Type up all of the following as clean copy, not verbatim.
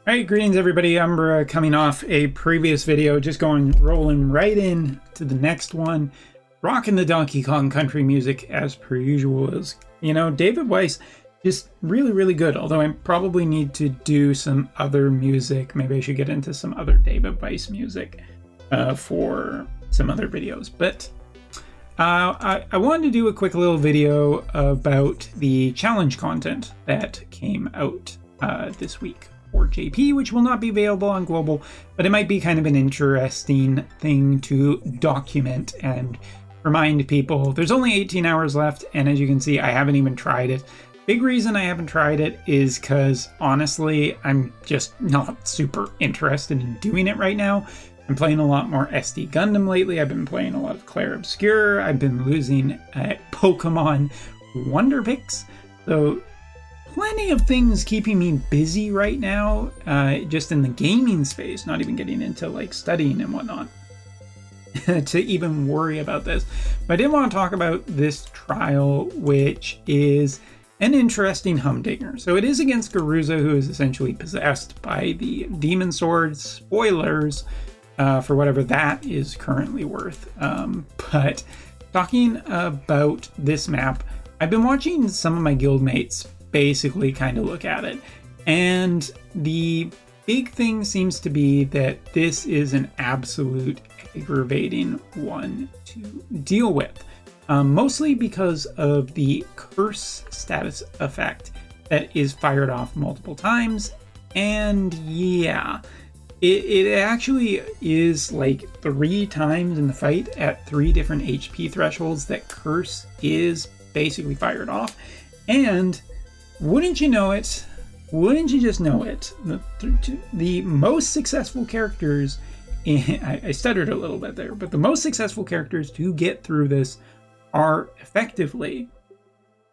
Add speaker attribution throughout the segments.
Speaker 1: Alright, greetings everybody. I'm coming off a previous video, just rolling right in to the next one, rocking the Donkey Kong country music as per usual. David Weiss, just really good, although I probably need to do some other music. Maybe I should get into some other David Weiss music for some other videos. But I wanted to do a quick little video about the challenge content that came out this week for JP, which will not be available on global, but it might be kind of an interesting thing to document and remind people. There's only 18 hours left, and as you can see, I haven't even tried it. Big reason I haven't tried it is because honestly, I'm just not super interested in doing it right now. I'm playing a lot more SD Gundam lately. I've been playing a lot of Clair Obscur. I've been losing Pokemon Wonder Picks. So plenty of things keeping me busy right now, just in the gaming space, not even getting into like studying and whatnot to even worry about this. But I did want to talk about this trial, which is an interesting humdinger. So it is against Garrousa, who is essentially possessed by the demon sword. Spoilers for whatever that is currently worth. But talking about this map, I've been watching some of my guildmates basically kind of look at it, and the big thing seems to be that this is an absolute aggravating one to deal with, mostly because of the curse status effect that is fired off multiple times. And yeah, it actually is like 3 times in the fight at 3 different HP thresholds that curse is basically fired off. And wouldn't you know it, wouldn't you just know it, the most successful characters, I stuttered a little bit there, but the most successful characters to get through this are effectively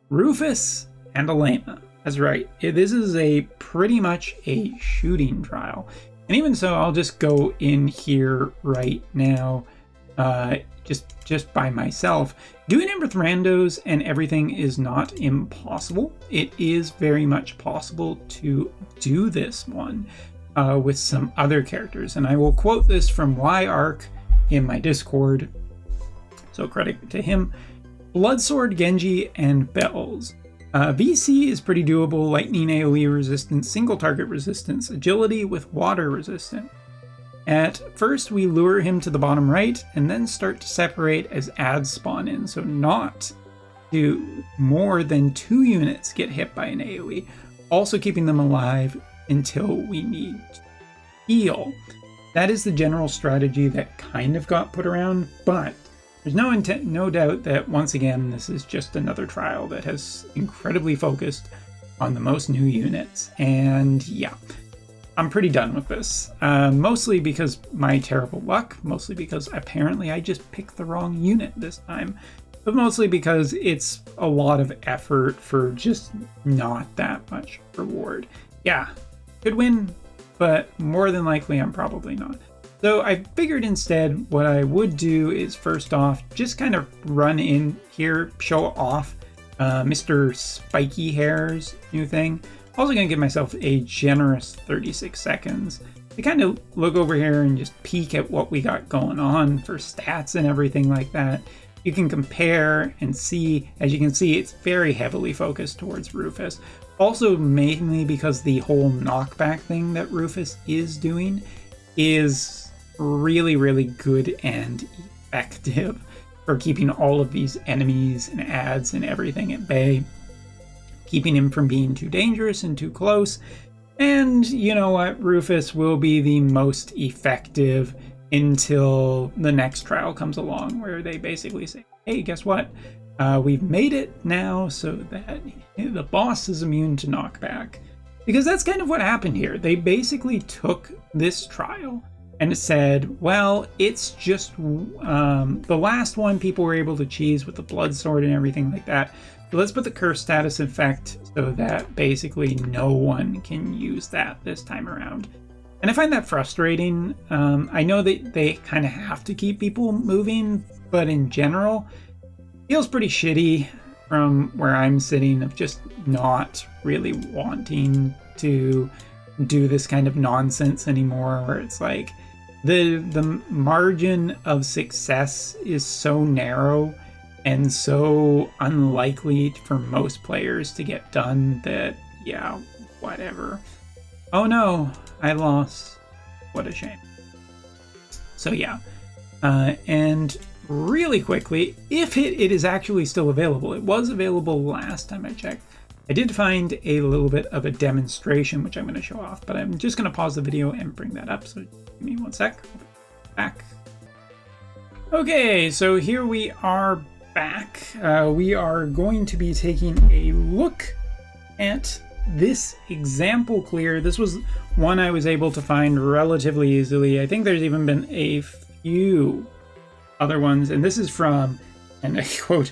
Speaker 1: Rufus and Elena. That's right, this is pretty much a shooting trial. And even so, I'll just go in here right now, just by myself. Doing it with randos and everything is not impossible. It is very much possible to do this one with some other characters. And I will quote this from YArk in my Discord, so credit to him. Bloodsword, Genji, and Bells. VC is pretty doable. Lightning AoE resistance, single target resistance, agility with water resistance. At first, we lure him to the bottom right and then start to separate as ads spawn in, so not do more than 2 units get hit by an AoE, also keeping them alive until we need to heal. That is the general strategy that kind of got put around, but there's no doubt that once again, this is just another trial that has incredibly focused on the most new units, and yeah. I'm pretty done with this, mostly because my terrible luck, mostly because apparently I just picked the wrong unit this time, but mostly because it's a lot of effort for just not that much reward. Yeah, could win, but more than likely I'm probably not. So I figured instead what I would do is first off, just kind of run in here, show off Mr. Spiky Hair's new thing. Also going to give myself a generous 36 seconds to kind of look over here and just peek at what we got going on for stats and everything like that. You can compare and see. As you can see, it's very heavily focused towards Rufus. Also mainly because the whole knockback thing that Rufus is doing is really good and effective for keeping all of these enemies and ads and everything at bay, keeping him from being too dangerous and too close. And you know what? Rufus will be the most effective until the next trial comes along, where they basically say, hey, guess what? We've made it now so that the boss is immune to knockback. Because that's kind of what happened here. They basically took this trial and said, well, it's just the last one people were able to cheese with the blood sword and everything like that. So let's put the curse status effect so that basically no one can use that this time around. And I find that frustrating. I know that they kind of have to keep people moving, but in general, it feels pretty shitty from where I'm sitting of just not really wanting to do this kind of nonsense anymore, where it's like the margin of success is so narrow and so unlikely for most players to get done that, yeah, whatever. Oh no, I lost. What a shame. So yeah, and really quickly, if it is actually still available, it was available last time I checked. I did find a little bit of a demonstration, which I'm going to show off, but I'm just going to pause the video and bring that up. So give me one sec. Back. Okay, so here we are back. We are going to be taking a look at this example clear. This was one I was able to find relatively easily. I think there's even been a few other ones, and this is from, and I quote,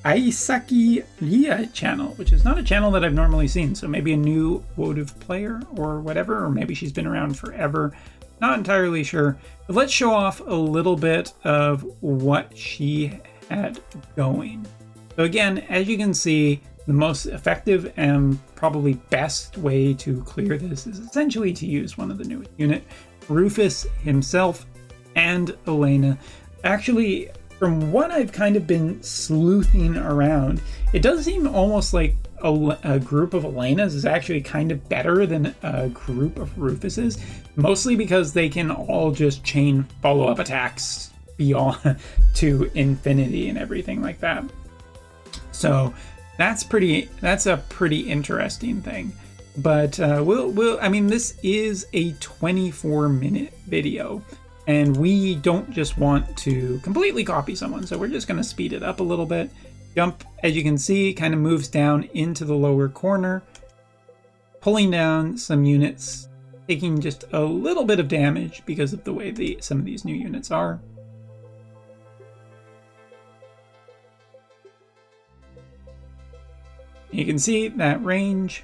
Speaker 1: Aisaki Ria channel, which is not a channel that I've normally seen, so maybe a new Wotv player or whatever, or maybe she's been around forever. Not entirely sure. But let's show off a little bit of what she had going. So again, as you can see, the most effective and probably best way to clear this is essentially to use one of the newest unit, Rufus himself and Elena. Actually, from what I've kind of been sleuthing around, it does seem almost like a group of Elenas is actually kind of better than a group of Rufuses, mostly because they can all just chain follow-up attacks beyond to infinity and everything like that. So that's a pretty interesting thing. But I mean, this is a 24-minute video, and we don't just want to completely copy someone, so we're just going to speed it up a little bit. Jump, as you can see, kind of moves down into the lower corner, pulling down some units, taking just a little bit of damage because of the way some of these new units are. You can see that range.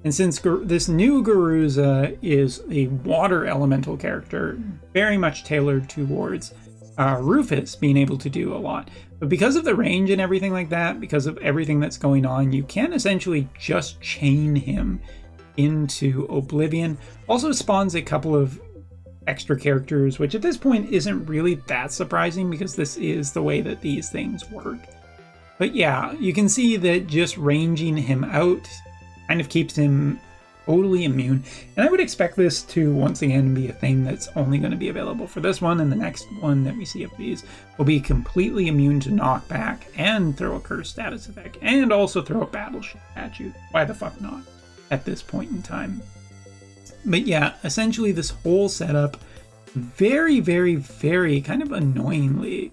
Speaker 1: And since this new Garrousa is a water elemental character, very much tailored towards Rufus being able to do a lot. But because of the range and everything like that, because of everything that's going on, you can essentially just chain him into oblivion. Also spawns a couple of extra characters, which at this point isn't really that surprising because this is the way that these things work. But yeah, you can see that just ranging him out kind of keeps him totally immune. And I would expect this to once again be a thing that's only going to be available for this one, and the next one that we see of these will be completely immune to knockback and throw a curse status effect, and also throw a battleship at you. Why the fuck not at this point in time? But yeah, essentially this whole setup, very, very, very kind of annoyingly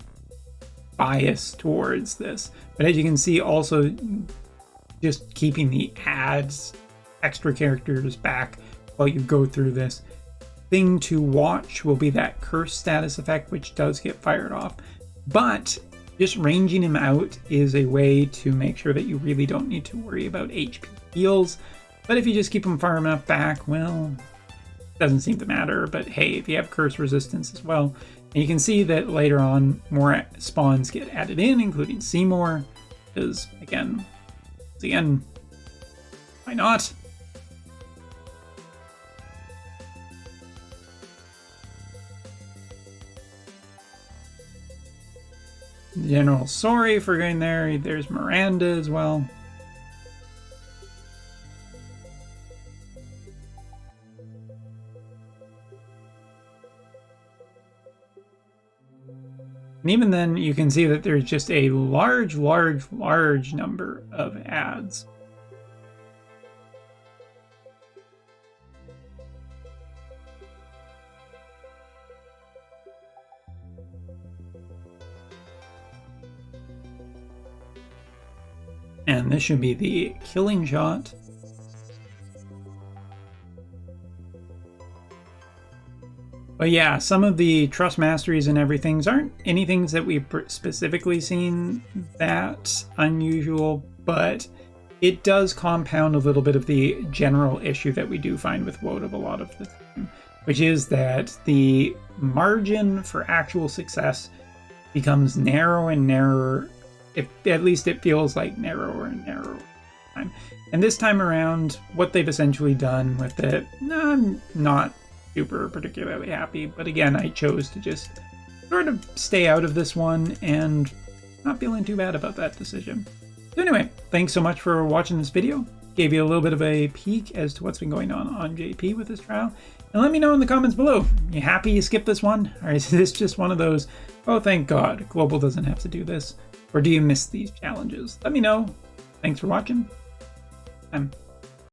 Speaker 1: biased towards this. But as you can see, also just keeping the ads, extra characters back while you go through this. Thing to watch will be that curse status effect, which does get fired off. But just ranging him out is a way to make sure that you really don't need to worry about HP heals. But if you just keep him far enough back, well, doesn't seem to matter. But hey, if you have curse resistance as well, and you can see that later on more spawns get added in, including Seymour, because again, why not? General, sorry for going there. There's Miranda as well. And even then, you can see that there's just a large number of ads. And this should be the killing shot. But yeah, some of the trust masteries and everything aren't anything that we've specifically seen that unusual, but it does compound a little bit of the general issue that we do find with Wotv a lot of the time, which is that the margin for actual success becomes narrow and narrower. At least it feels like narrower and narrower time. And this time around, what they've essentially done with it, I'm not super particularly happy. But again, I chose to just sort of stay out of this one and not feeling too bad about that decision. So anyway, thanks so much for watching this video. Gave you a little bit of a peek as to what's been going on JP with this trial. And let me know in the comments below. You happy you skipped this one? Or is this just one of those, oh thank God, Global doesn't have to do this? Or do you miss these challenges? Let me know. Thanks for watching.